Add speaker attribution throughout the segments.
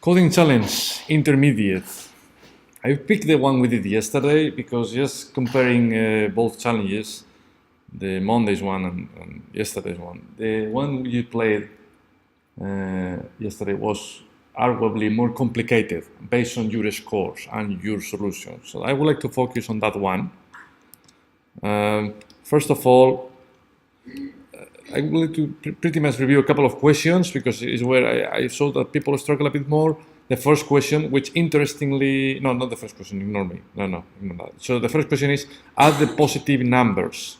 Speaker 1: Coding challenge, intermediate. I picked the one we did yesterday because just comparing both challenges, the Monday's one and yesterday's one, the one you played yesterday was arguably more complicated based on your scores and your solutions. So I would like to focus on that one. First of all, I would like to pretty much review a couple of questions because it's where I saw that people struggle a bit more. The first question, which interestingly, no, not the first question, ignore me. No, ignore that. So the first question is, add the positive numbers.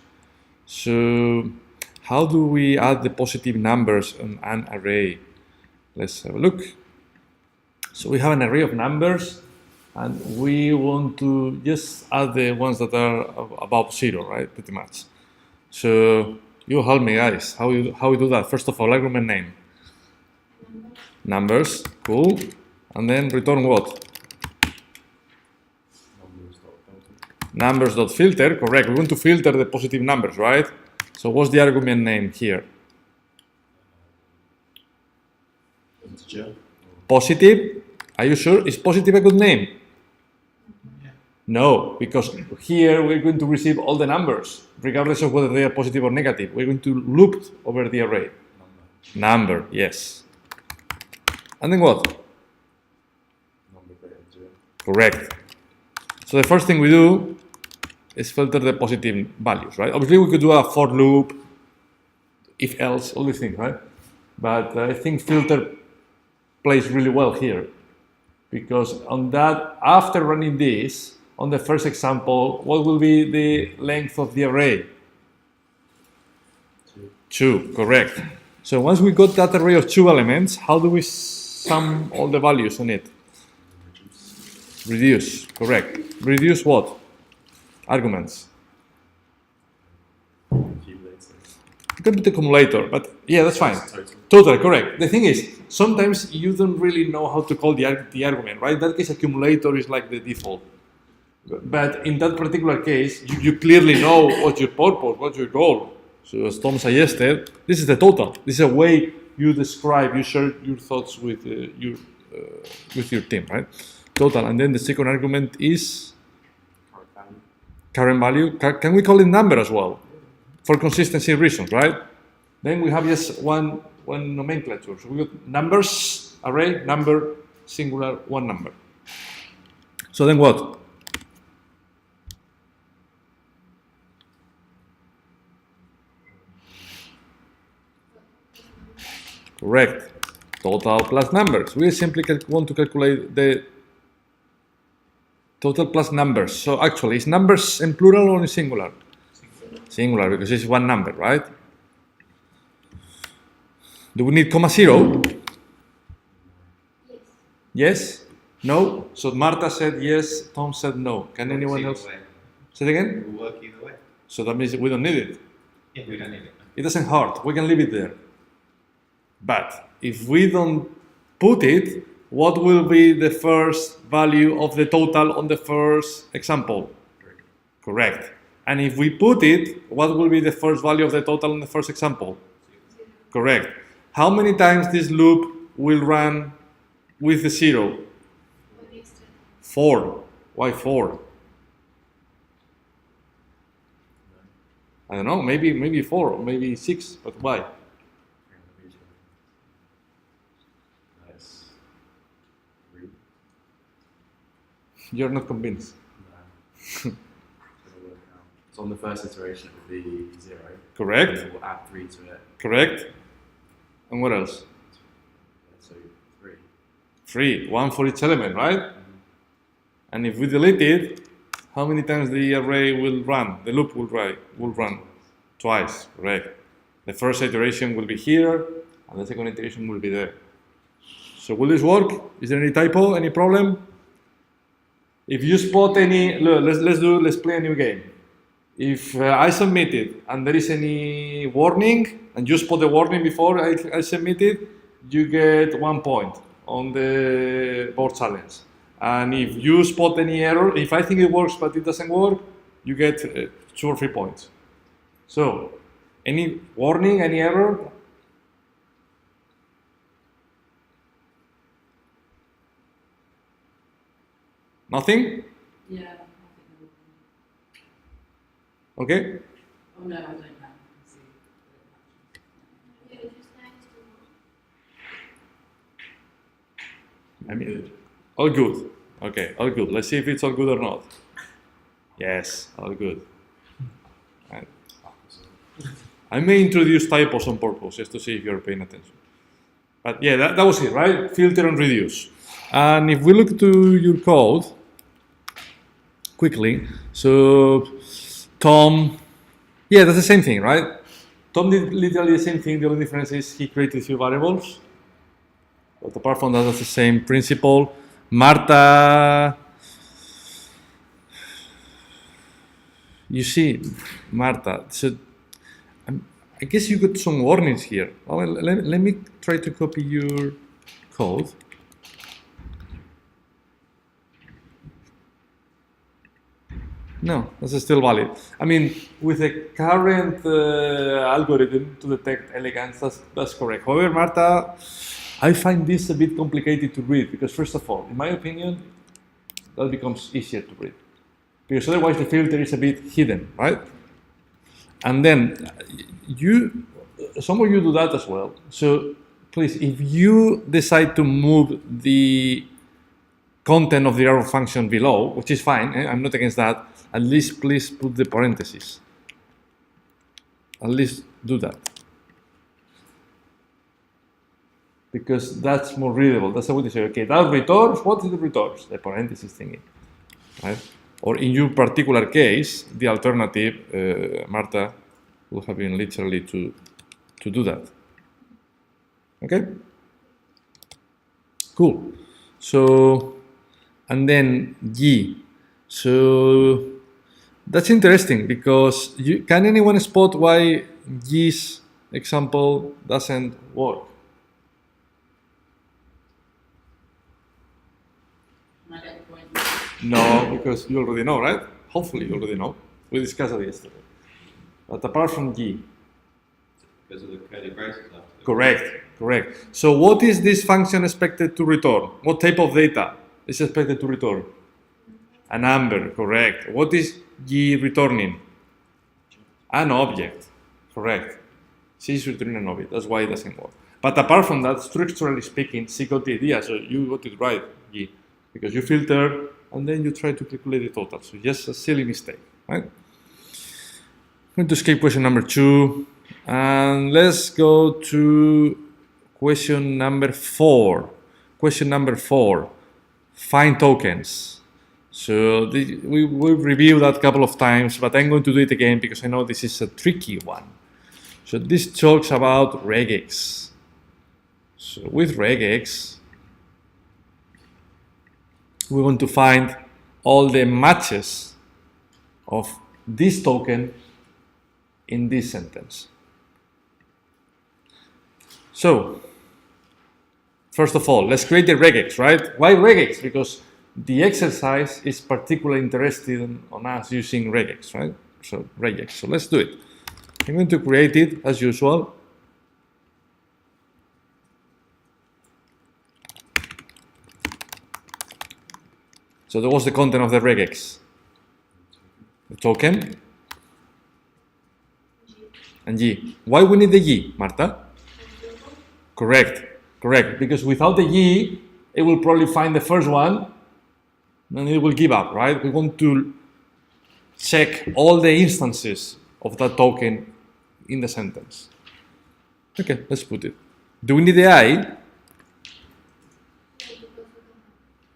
Speaker 1: So how do we add the positive numbers on an array? Let's have a look. So we have an array of numbers and we want to just add the ones that are above 0, right? Pretty much. So you help me, guys. How we do that? First of all, argument name. Numbers, cool. And then return what? Numbers.filter, correct. We want to filter the positive numbers, right? So what's the argument name here?
Speaker 2: Integer.
Speaker 1: Positive? Are you sure? Is positive a good name?
Speaker 2: Yeah.
Speaker 1: No, because here we're going to receive all the numbers, regardless of whether they are positive or negative. We're going to loop over the array. Number, yes. And then what?
Speaker 2: Number greater than 0.
Speaker 1: Correct. So the first thing we do is filter the positive values, right? Obviously, we could do a for loop, if else, all these things, right? But I think filter plays really well here because on that, after running this, on the first example, what will be the length of the array? 2, correct. So once we got that array of 2 elements, how do we sum all the values on it? Reduce, correct. Reduce what? Arguments. It can be the accumulator, but yeah, that's fine. Total, correct. The thing is, sometimes you don't really know how to call the argument, right? In that case, accumulator is like the default. But in that particular case, you clearly know what's your purpose, what's your goal. So as Tom suggested, this is the total. This is a way you describe, you share your thoughts with your team, right? Total, and then the second argument is current value. Can we call it number as well? For consistency reasons, right? Then we have just one nomenclature. So we got numbers, array, number, singular, one number. So then what? Correct. Total plus numbers. We simply want to calculate the total plus numbers. So actually, is numbers in plural or in singular? Singular, because it's one number, right? Do we need comma 0? Yes? No? So Marta said yes, Tom said no. Can anyone else? Say it again?
Speaker 2: It will work either way.
Speaker 1: So that means we don't need it.
Speaker 2: Yeah, we don't need it.
Speaker 1: It doesn't hurt. We can leave it there. But if we don't put it, what will be the first value of the total on the first example? Correct. And if we put it, what will be the first value of the total in the first example? Correct. How many times this loop will run with the 0? 4. Why 4? I don't know, maybe 4 or maybe 6, but why? You're not convinced.
Speaker 2: No. So on the first iteration it will be 0.
Speaker 1: Correct.
Speaker 2: And then we'll add 3 to it.
Speaker 1: Correct. And what else?
Speaker 2: So 3.
Speaker 1: 3. 1 for each element, right? And if we delete it, how many times the array will run? The loop will run twice, correct? The first iteration will be here, and the second iteration will be there. So will this work? Is there any typo? Any problem? If you spot any, look, let's play a new game. If I submit it and there is any warning, and you spot the warning before I submit it, you get 1 point on the board challenge. And if you spot any error, if I think it works but it doesn't work, you get 2 or 3 points. So, any warning, any error? Nothing?
Speaker 3: Yeah, I think there will be.
Speaker 1: Okay.
Speaker 3: Oh no, I don't know. I can see.
Speaker 1: I mean, all good. Okay, all good. Let's see if it's all good or not. Yes, all good. Right. I may introduce typos on purpose just to see if you're paying attention. But yeah, that was it, right? Filter and reduce. And if we look to your code quickly, so Tom, yeah, that's the same thing, right? Tom did literally the same thing. The only difference is he created a few variables. But apart from that, that's the same principle. Marta, you see, Marta, so I guess you got some warnings here. Well, let me try to copy your code. No, that's still valid. I mean, with the current algorithm to detect elegance, that's correct. However, Marta, I find this a bit complicated to read because, first of all, in my opinion, that becomes easier to read. Because otherwise the filter is a bit hidden, right? And then some of you do that as well. So please, if you decide to move the content of the arrow function below, which is fine, I'm not against that, at least please put the parentheses. At least do that. Because that's more readable. That's the way to say, okay, that returns, what is the returns? The parentheses thingy, right? Or in your particular case, the alternative, Marta, would have been literally to do that. Okay? Cool. So, and then G. So, that's interesting because can anyone spot why G's example doesn't work?
Speaker 3: I get the point.
Speaker 1: No, because you already know, right? Hopefully you already know. We discussed it yesterday. But apart from G.
Speaker 2: Because of the curly braces after.
Speaker 1: Correct. So what is this function expected to return? What type of data is expected to return? A number, correct. What is G returning? An object, correct. C is returning an object, that's why it doesn't work. But apart from that, structurally speaking, C got the idea, so you got it right, G. Because you filter and then you try to calculate the total. So just a silly mistake, right? I'm going to skip question number 2 and let's go to question number 4. Question number 4, find tokens. So we've reviewed that a couple of times, but I'm going to do it again because I know this is a tricky one. So this talks about regex. So with regex, we want to find all the matches of this token in this sentence. So, first of all, let's create the regex, right? Why regex? Because the exercise is particularly interested on us using regex, right? So regex. So let's do it. I'm going to create it as usual. So that was the content of the regex. The token and G. Why we need the G, Marta? Correct. Because without the G, it will probably find the first one and it will give up, right? We want to check all the instances of that token in the sentence. Okay, let's put it. Do we need the I?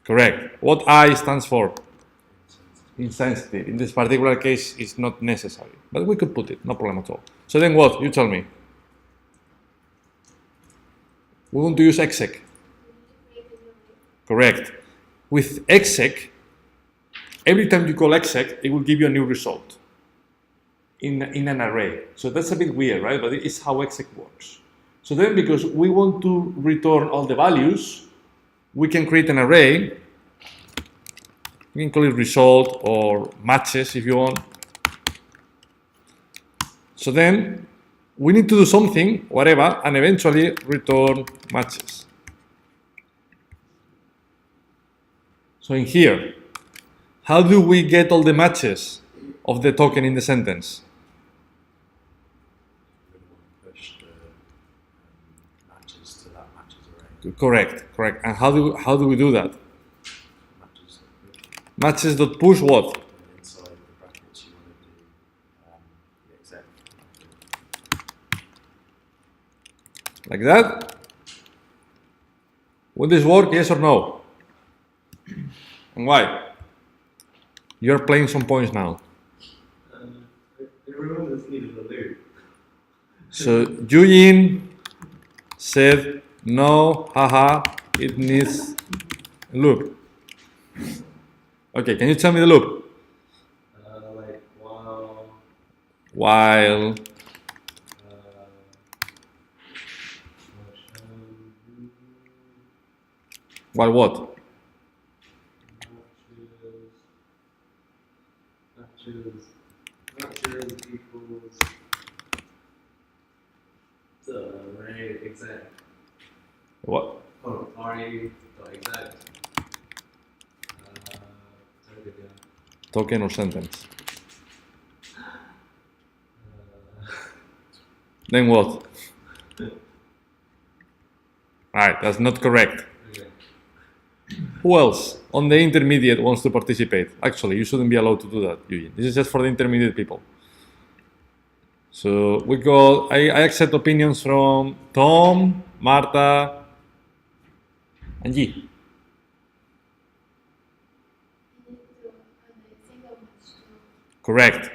Speaker 1: Correct. What I stands for? Insensitive. In this particular case, it's not necessary, but we could put it, no problem at all. So then what? You tell me. We want to use exec. Correct. With exec, every time you call exec, it will give you a new result in an array. So that's a bit weird, right? But it's how exec works. So then because we want to return all the values, we can create an array. We can call it result or matches if you want. So then we need to do something, whatever, and eventually return matches. So in here, how do we get all the matches of the token in the sentence?
Speaker 2: We're going to push the matches to that matches array.
Speaker 1: Correct. And how do we do that?
Speaker 2: Matches
Speaker 1: Matches.push what?
Speaker 2: and inside the brackets you want to do the exec.
Speaker 1: Like that? Will this work, yes or no? And why? You're playing some points now.
Speaker 2: Everyone just needed a loop.
Speaker 1: So Eugene said, no, haha, it needs a loop. Okay, can you tell me the loop?
Speaker 2: Like
Speaker 1: While what?
Speaker 2: matches equals the array exec.
Speaker 1: What?
Speaker 2: Oh, re dot exec.
Speaker 1: Token or sentence? Then what? Right, that's not correct.
Speaker 2: Okay.
Speaker 1: Who else on the intermediate wants to participate? Actually, you shouldn't be allowed to do that, Eugene. This is just for the intermediate people. So we got, I accept opinions from Tom, Marta, and G.
Speaker 4: You need to add a single match to
Speaker 1: Correct.
Speaker 4: it.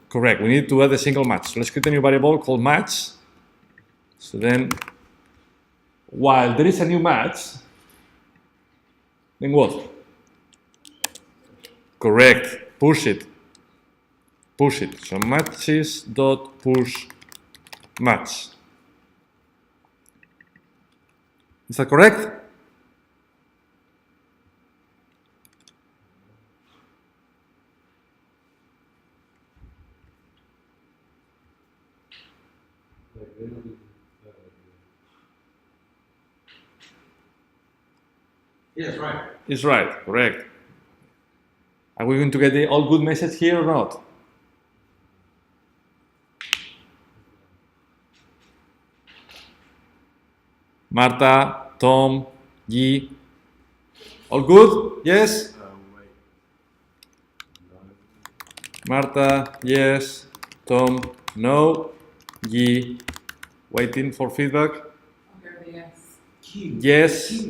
Speaker 1: Correct. We need to add a single match. So let's create a new variable called match. So then, while there is a new match, then what? Correct. Push it. Push it. So matches dot push match. Is that correct?
Speaker 2: Yes, right.
Speaker 1: It's right. Correct. Are we going to get the all good message here or not? Marta, Tom, G. All good? Yes?
Speaker 2: Wait. No.
Speaker 1: Marta, yes. Tom, no. G. Waiting for feedback.
Speaker 3: Okay, yes.
Speaker 1: Yes.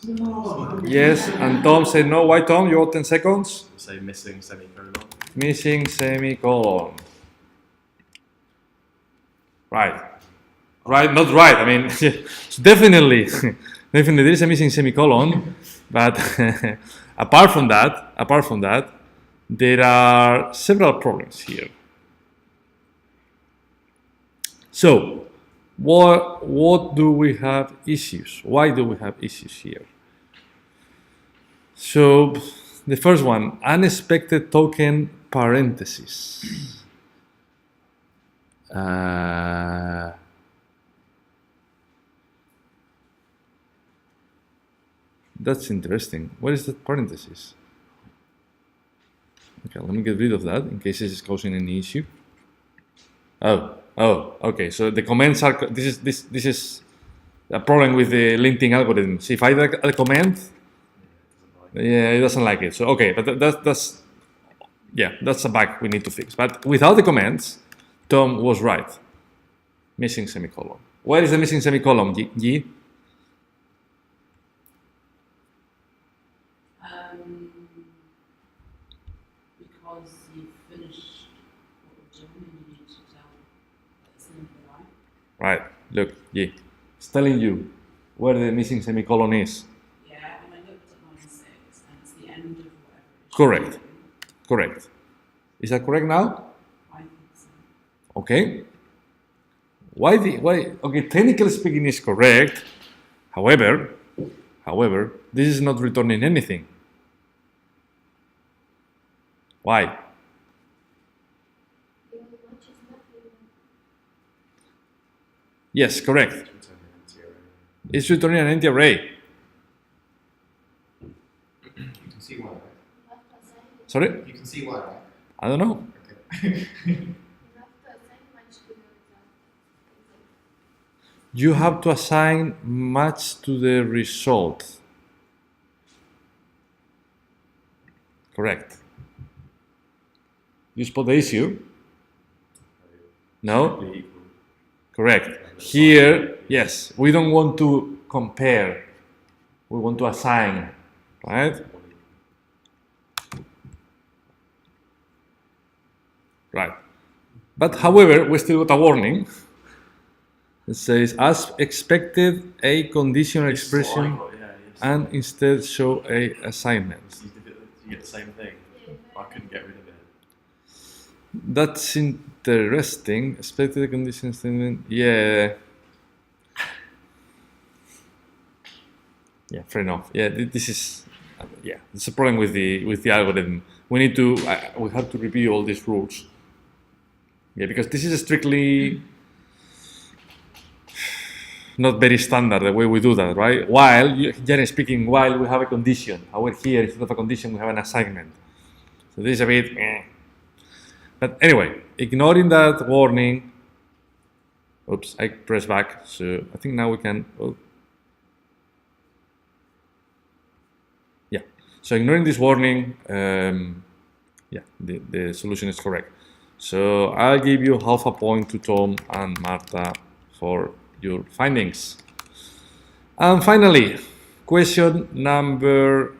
Speaker 2: No.
Speaker 1: Yes. And Tom said no. Why, Tom? You got 10 seconds.
Speaker 2: Say missing semicolon.
Speaker 1: Missing semicolon. Right. Right, not right. I mean, definitely, definitely there is a missing semicolon. But apart from that, there are several problems here. So, what do we have issues? Why do we have issues here? So, the first one, unexpected token parentheses. That's interesting. What is that parenthesis? Okay, let me get rid of that in case this is causing any issue. Oh, okay. So the comments are. This is a problem with the linting algorithm. So if I add a comment, yeah, it doesn't like it. So okay, but that's a bug we need to fix. But without the comments, Tom was right. Missing semicolon. Where is the missing semicolon, G?
Speaker 3: Because you finished what we're doing and you need to tell it's in the line.
Speaker 1: Right. Look, G. It's telling you where the missing semicolon is.
Speaker 3: Yeah, and I looked at line 6 and it's the end of whatever. it is.
Speaker 1: Correct. Correct. Is that correct now?
Speaker 3: I think so.
Speaker 1: Okay. Why? Okay, technically speaking, is correct. However, this is not returning anything. Why?
Speaker 4: The only match is not even
Speaker 1: Yes, correct.
Speaker 2: Return an empty array.
Speaker 1: It's returning an empty array.
Speaker 2: You can see why, right?
Speaker 4: you have to assign it
Speaker 1: Sorry?
Speaker 2: You can see why, right?
Speaker 1: I don't know.
Speaker 2: Okay.
Speaker 4: You have to assign much to the result.
Speaker 1: You have to assign match to the result. Correct. You spot the issue? No?
Speaker 2: Strictly equal.
Speaker 1: Correct. Here, yes, we don't want to compare. We want to assign, right? Right. But however, we still got a warning. It says, as expected, a conditional
Speaker 2: This is what I
Speaker 1: expression
Speaker 2: got, yeah, yes.
Speaker 1: and instead show a assignment.
Speaker 2: You get the same thing. I couldn't get rid of it.
Speaker 1: That's interesting. Expected condition statement. Yeah. Yeah, fair enough. Yeah, this is yeah, it's a problem with the algorithm. We need to we have to review all these rules. Yeah, because this is strictly not very standard the way we do that, right? While generally speaking, while we have a condition, over here instead of a condition we have an assignment. So this is a bit. But anyway, ignoring that warning. Oops, I pressed back. So I think now we can. Oh. Yeah. So ignoring this warning, yeah, the solution is correct. So I'll give you half a point to Tom and Marta for your findings. And finally, question number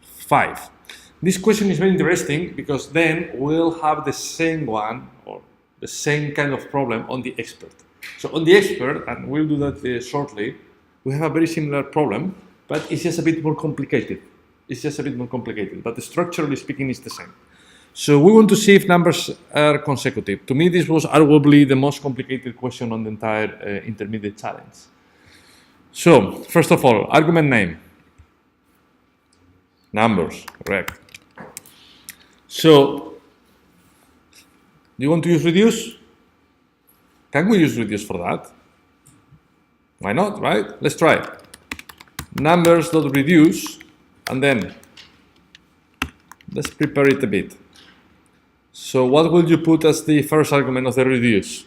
Speaker 1: 5. This question is very interesting because then we'll have the same one or the same kind of problem on the expert. So on the expert, and we'll do that shortly, we have a very similar problem, but it's just a bit more complicated. It's just a bit more complicated, but structurally speaking, it's the same. So we want to see if numbers are consecutive. To me, this was arguably the most complicated question on the entire intermediate challenge. So, first of all, argument name. Numbers, correct. So, do you want to use reduce? Can we use reduce for that? Why not, right? Let's try. Numbers.reduce, and then let's prepare it a bit. So what will you put as the first argument of the reduce?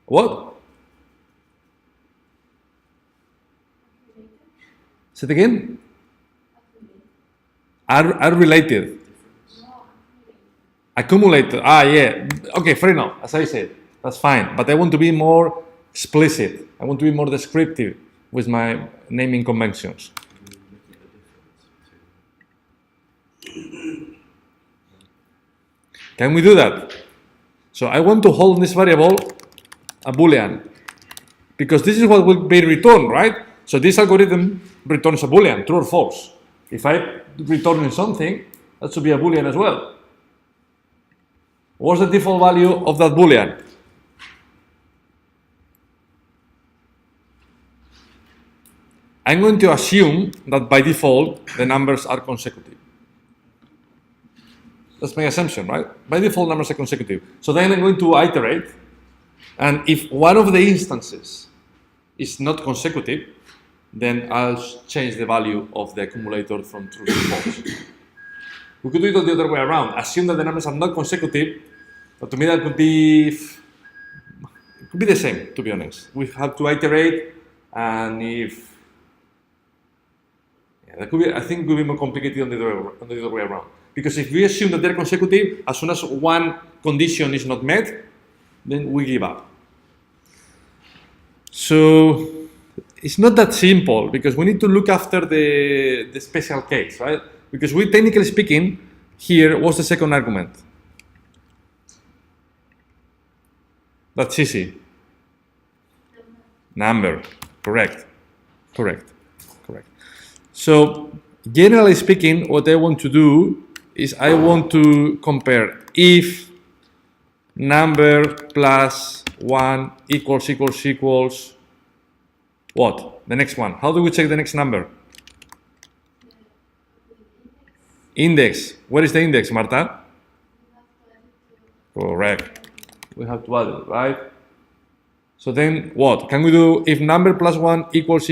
Speaker 1: What? Say it again? Are related. Accumulated. Ah, yeah. Okay, fair enough. As I said, that's fine. But I want to be more explicit. I want to be more descriptive with my naming conventions. Can we do that? So I want to hold this variable a boolean because this is what will be returned, right? So this algorithm returns a boolean, true or false. If I return something, that should be a boolean as well. What's the default value of that boolean? I'm going to assume that by default the numbers are consecutive. That's my assumption, right? By default, numbers are consecutive. So then I'm going to iterate, and if one of the instances is not consecutive, then I'll change the value of the accumulator from true to false. We could do it the other way around. Assume that the numbers are not consecutive, but to me that could be the same, to be honest. We have to iterate, and if that could be, I think it could be more complicated on the other way around. Because if we assume that they're consecutive, as soon as one condition is not met, then we give up. So it's not that simple because we need to look after the special case, right? Because we, technically speaking, here, what's the second argument? That's easy. Number, correct. So generally speaking, what I want to do is I want to compare if number plus 1 equals what? The next one. How do we check the next number? Index. Where is the index, Marta? Correct. We have to add it, right? So then what? Can we do if number plus 1 equals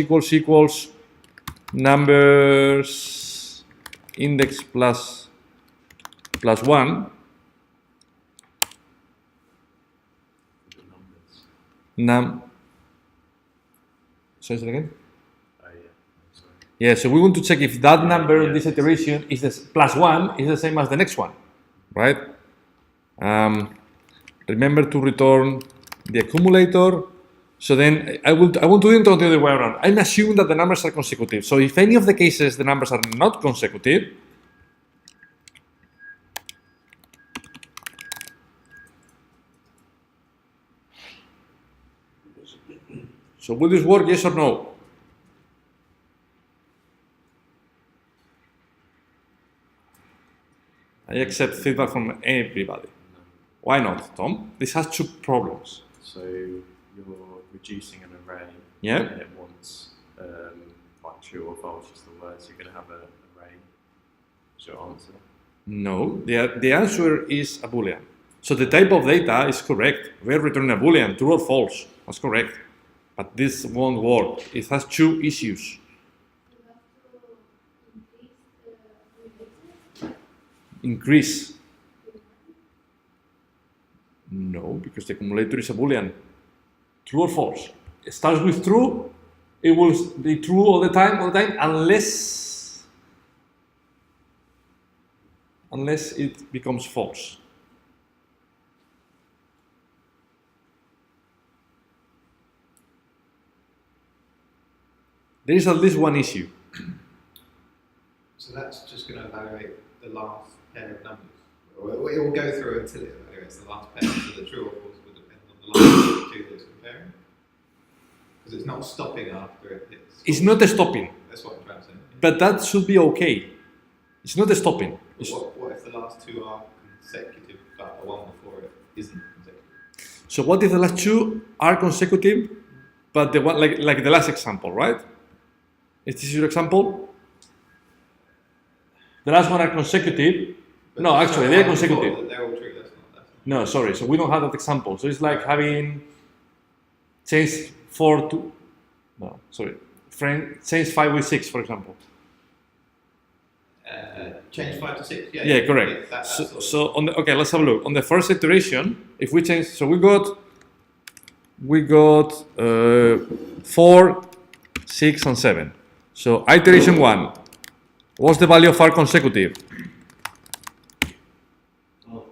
Speaker 4: numbers index plus 1
Speaker 2: The numbers.
Speaker 4: num. Say it again.
Speaker 2: Oh yeah. Sorry.
Speaker 4: Yeah, so we want to check if that number in
Speaker 2: yeah.
Speaker 4: this iteration is this plus 1 is the same as the next one, right? Remember to return the accumulator. So then I want to do it the other way around. I'm assuming that the numbers are consecutive. So if any of the cases the numbers are not consecutive, so will this work, yes or no? I accept feedback from everybody. Why not, Tom? This has two problems.
Speaker 2: So you're reducing an array.
Speaker 4: Yeah.
Speaker 2: And it wants like true or false, just the words. You're going to have an array. Is your answer?
Speaker 4: No, the answer is a Boolean. So the type of data is correct. We're returning a Boolean, true or false. That's correct. But this won't work. It has two issues. Increase. No, because the accumulator is a Boolean. True or false? It starts with true. It will be true all the time, unless it becomes false. There is at least one issue.
Speaker 5: So that's just going to evaluate the last pair of numbers. Or it will go through until it evaluates the last pair. So the true or false will depend on the last two that it's comparing. Because it's not stopping after it hits.
Speaker 4: It's not a stopping,
Speaker 5: That's what I'm trying to say.
Speaker 4: but that should be okay. It's not a stopping.
Speaker 5: But what if the last two are consecutive, but the one before it isn't consecutive?
Speaker 4: So what if the last two are consecutive, but the one like the last example, right? Is this your example? The last one are consecutive.
Speaker 5: But
Speaker 4: No,
Speaker 5: the
Speaker 4: actually,
Speaker 5: one
Speaker 4: they're
Speaker 5: before,
Speaker 4: consecutive.
Speaker 5: They're all true. That's not.
Speaker 4: No, sorry. So we don't have that example. So it's like having change 4 to change 5 with 6, for example.
Speaker 5: Change 5 to 6. Yeah.
Speaker 4: Yeah, correct. So on the okay, let's have a look. On the first iteration, if we change, so we got 4, 6, and 7. So iteration 1. What's the value of our consecutive?
Speaker 2: Oh.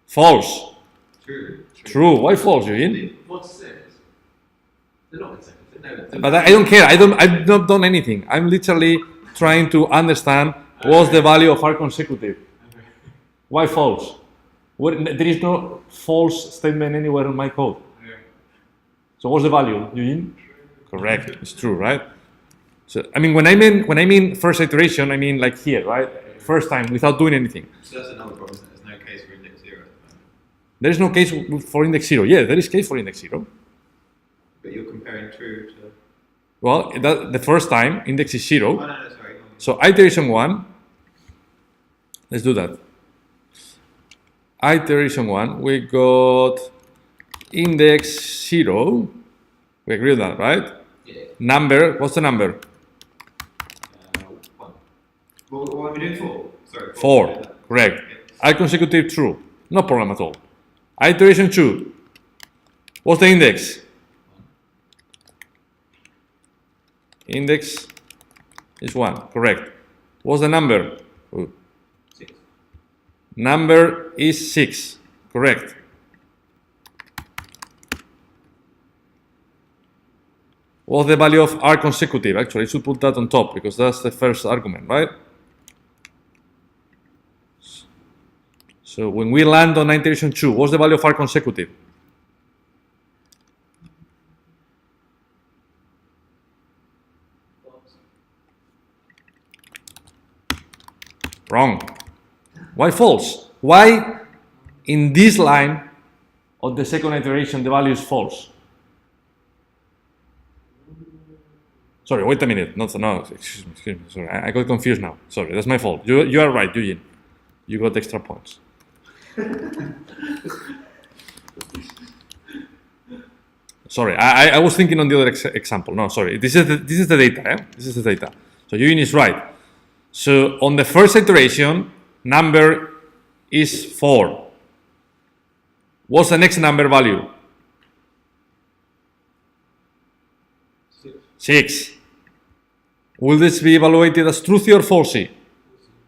Speaker 4: False.
Speaker 5: True.
Speaker 4: True. Why false, Eugene?
Speaker 2: What's 6? They're not consecutive. No,
Speaker 4: But I don't care. I've not done anything. I'm literally trying to understand what's the value of our consecutive. Why false? There is no false statement anywhere in my code. So what's the value, Eugene? Correct. It's true, right? So I mean, when I mean first iteration, I mean like here, right? First time without doing anything.
Speaker 5: So that's another problem. Isn't it? There's no case for index 0 at the moment.
Speaker 4: There is no case for index 0. Yeah, there is case for index 0.
Speaker 5: But you're comparing true to.
Speaker 4: Well, the first time index is 0.
Speaker 5: Oh, no, sorry.
Speaker 4: So iteration 1, let's do that. Iteration 1, we got index 0. We agree on that, right?
Speaker 5: Yeah.
Speaker 4: Number, what's the number?
Speaker 5: 1. Well, what are we doing? 4. Sorry.
Speaker 4: 4, correct.
Speaker 5: Yeah.
Speaker 4: I consecutive true, no problem at all. Iteration 2, what's the index? Index is 1, correct. What's the number?
Speaker 5: 6.
Speaker 4: Number is 6, correct. What's the value of R consecutive? Actually, I should put that on top because that's the first argument, right? So when we land on iteration 2, what's the value of R consecutive? Wrong. Why false? Why in this line of the second iteration the value is false? Sorry, wait a minute. No, excuse me. Sorry, I got confused now. Sorry, that's my fault. You are right, Eugene. You got extra points. Sorry, I was thinking on the other example. No, sorry. This is the data. This is the data. So Eugene is right. So on the first iteration, number is 4. What's the next number value? 6. Will this be evaluated as truthy or falsy?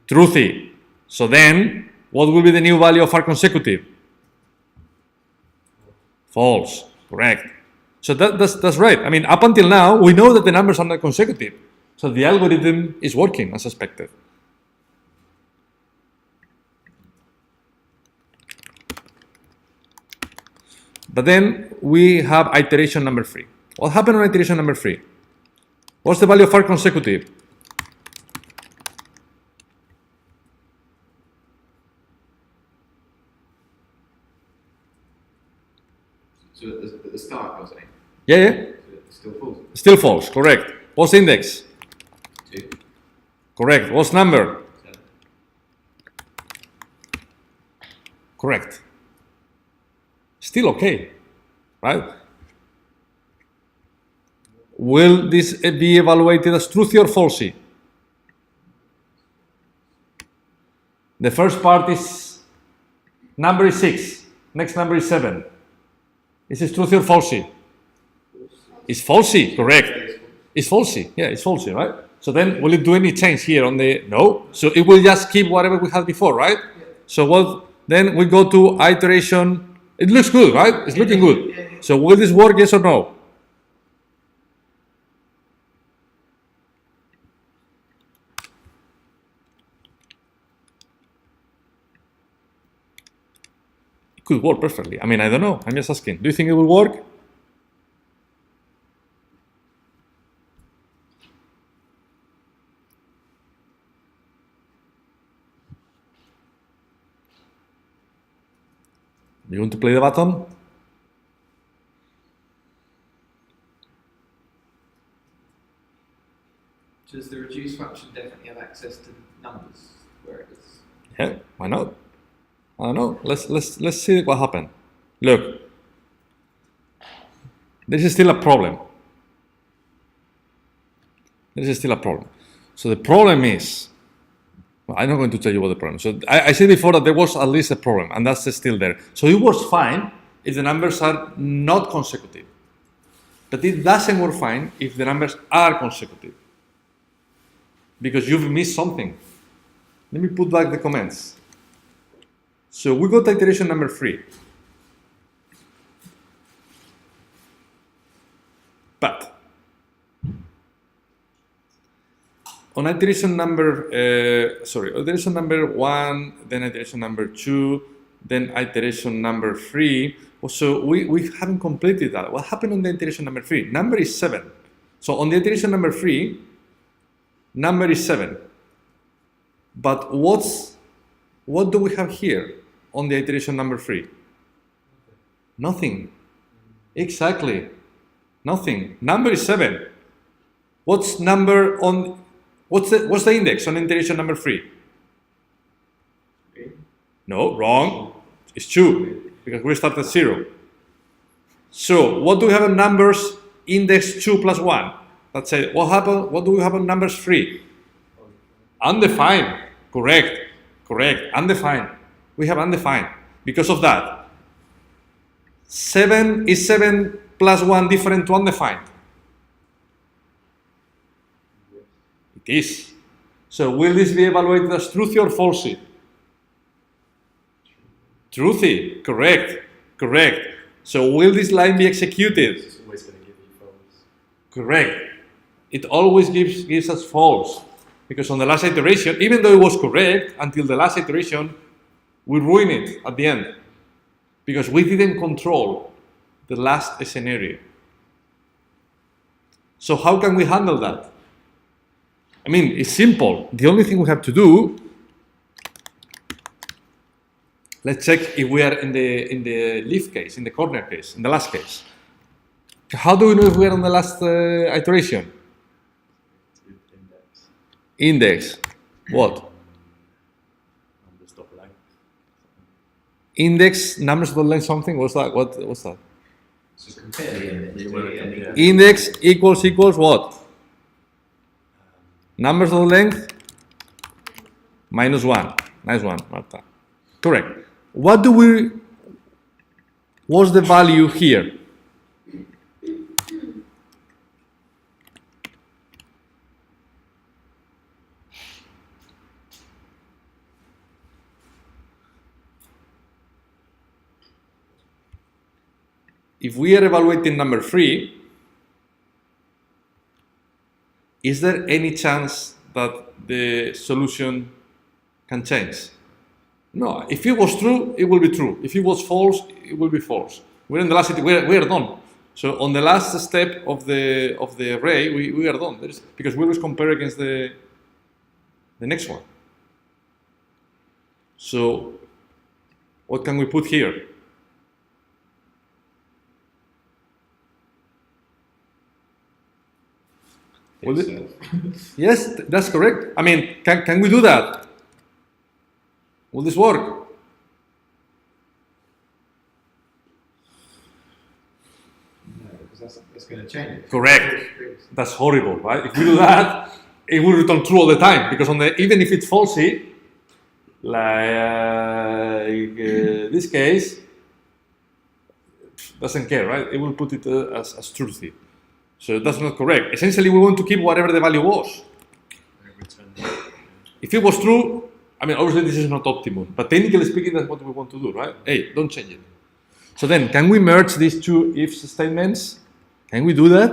Speaker 4: Truthy. So then, what will be the new value of R consecutive? False. Correct. So that's right. I mean, up until now, we know that the numbers are not consecutive. So the algorithm is working as expected. But then we have iteration number 3. What happened on iteration number 3? What's the value of R consecutive?
Speaker 5: So at the start, you're saying?
Speaker 4: Yeah.
Speaker 5: So it's still false.
Speaker 4: Still false. Correct. What's the index?
Speaker 5: 2,
Speaker 4: Correct. What's number?
Speaker 5: 7.
Speaker 4: Correct. Still okay, right? Will this be evaluated as truthy or falsy? The first part is number is 6. Next number is 7. Is this truthy or falsy? It's falsy, correct. It's falsy. Yeah, it's falsy, right? So then will it do any change here on the no? So it will just keep whatever we had before, right? So what then we go to iteration. It looks good, right? It's looking good. So will this work, yes or no? It could work perfectly. I mean, I don't know. I'm just asking. Do you think it will work? You want to play the button?
Speaker 5: Does the reduce function definitely have access to numbers where it is?
Speaker 4: Yeah, why not? I don't know. Let's see what happened. Look, this is still a problem. This is still a problem. So the problem is, well, I'm not going to tell you what the problem is. So I said before that there was at least a problem, and that's still there. So it works fine if the numbers are not consecutive. But it doesn't work fine if the numbers are consecutive. Because you've missed something. Let me put back the comments. So we got iteration number 3. But on iteration number, iteration number 1, then iteration number 2, then iteration number 3. So we haven't completed that. What happened on the iteration number 3? Number is 7. So on the iteration number 3, number is 7. But what do we have here on the iteration number 3? Nothing. Exactly. Nothing. Number is 7. What's the index on iteration number 3? No, wrong. It's 2 because we start at 0. So what do we have on numbers index 2 plus 1? Let's say what do we have on numbers 3? Undefined. Correct. Undefined. We have undefined. Because of that, 7 is 7 plus 1 different to undefined? It is. So will this be evaluated as truthy or falsy? Truthy. Correct. So will this line be executed?
Speaker 2: It's always going to give you false.
Speaker 4: Correct. It always gives us false. Because on the last iteration, even though it was correct, until the last iteration, we ruin it at the end. Because we didn't control the last scenario. So how can we handle that? I mean, it's simple. The only thing we have to do, let's check if we are in the leaf case, in the corner case, in the last case. How do we know if we are on the last iteration? Index. What?
Speaker 2: Numbers dot length.
Speaker 4: Index numbers dot length something. What's that? What's that?
Speaker 5: So compare the index.
Speaker 2: Yeah.
Speaker 4: Index equals what? Numbers of length -1. Nice one, Marta. Correct. What's the value here? If we are evaluating number 3, is there any chance that the solution can change? No. If it was true, it will be true. If it was false, it will be false. We're in the last. We are done. So on the last step of the array, we are done. Because we always compare against the next one. So what can we put here? Yes, that's correct. I mean, can we do that? Will this work?
Speaker 5: No, because that's going to change it.
Speaker 4: Correct. That's horrible, right? If we do that, it will return true all the time because even if it's falsy, like this case, doesn't care, right? It will put it as truthy. So that's not correct. Essentially, we want to keep whatever the value was. If it was true, I mean, obviously this is not optimum, but technically speaking, that's what we want to do, right? Hey, don't change it. So then, can we merge these two if statements? Can we do that?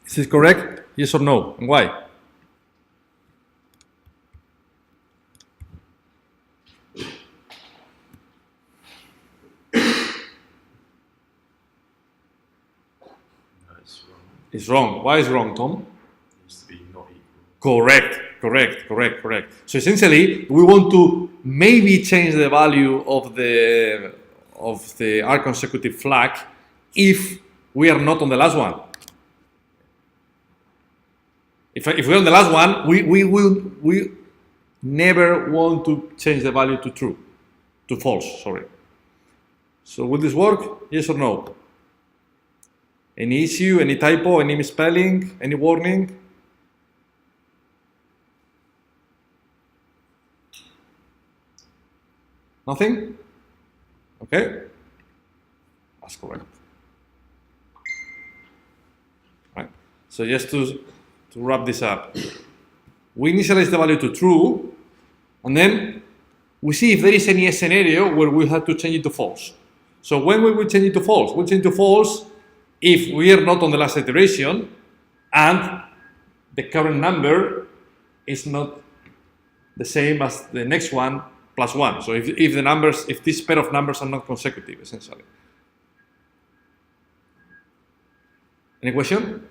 Speaker 4: Is this correct? Yes or no? And why? It's wrong. Why is wrong, Tom?
Speaker 2: It needs to be not equal.
Speaker 4: Correct. So essentially, we want to maybe change the value of the R consecutive flag if we are not on the last one. If we're on the last one, we never want to change the value to true, to false. Sorry. So will this work? Yes or no? Any issue, any typo, any misspelling, any warning? Nothing? Okay. That's correct. Right. So just to wrap this up, we initialize the value to true, and then we see if there is any scenario where we have to change it to false. So when we will change it to false? We'll change it to false if we are not on the last iteration and the current number is not the same as the next one plus 1. So if this pair of numbers are not consecutive, essentially. Any question?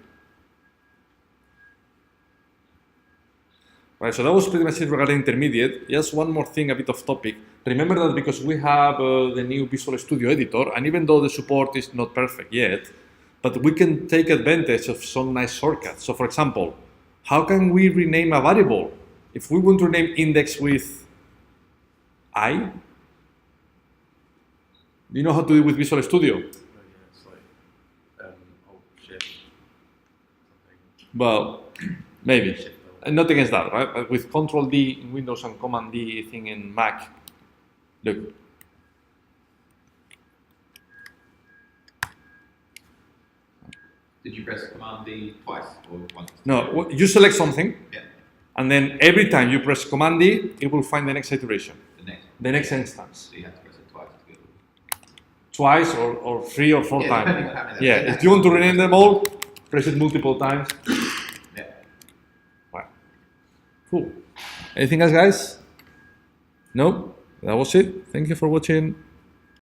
Speaker 4: Right, so that was pretty much it regarding intermediate. Just one more thing, a bit off topic. Remember that because we have the new Visual Studio Editor, and even though the support is not perfect yet, but we can take advantage of some nice shortcuts. So for example, how can we rename a variable? If we want to rename index with I, do you know how to do it with Visual Studio?
Speaker 2: Oh, yeah, it's like Alt-Shift something.
Speaker 4: Well, maybe.
Speaker 2: Shift
Speaker 4: And not against that, right? But with Control D in Windows and Command D thing in Mac, look.
Speaker 5: Did you press Command D twice or once?
Speaker 4: No, you select something,
Speaker 5: Yeah,
Speaker 4: and then every time you press Command D, it will find the next iteration,
Speaker 5: the next one.
Speaker 4: instance.
Speaker 5: So you have to press it twice to get it.
Speaker 4: Twice or 3 or 4
Speaker 5: Yeah,
Speaker 4: times.
Speaker 5: depending on how many
Speaker 4: Yeah,
Speaker 5: there are.
Speaker 4: if you want to rename them all, press it multiple times.
Speaker 5: Yeah.
Speaker 4: Right. Cool. Anything else, guys? No? That was it. Thank you for watching.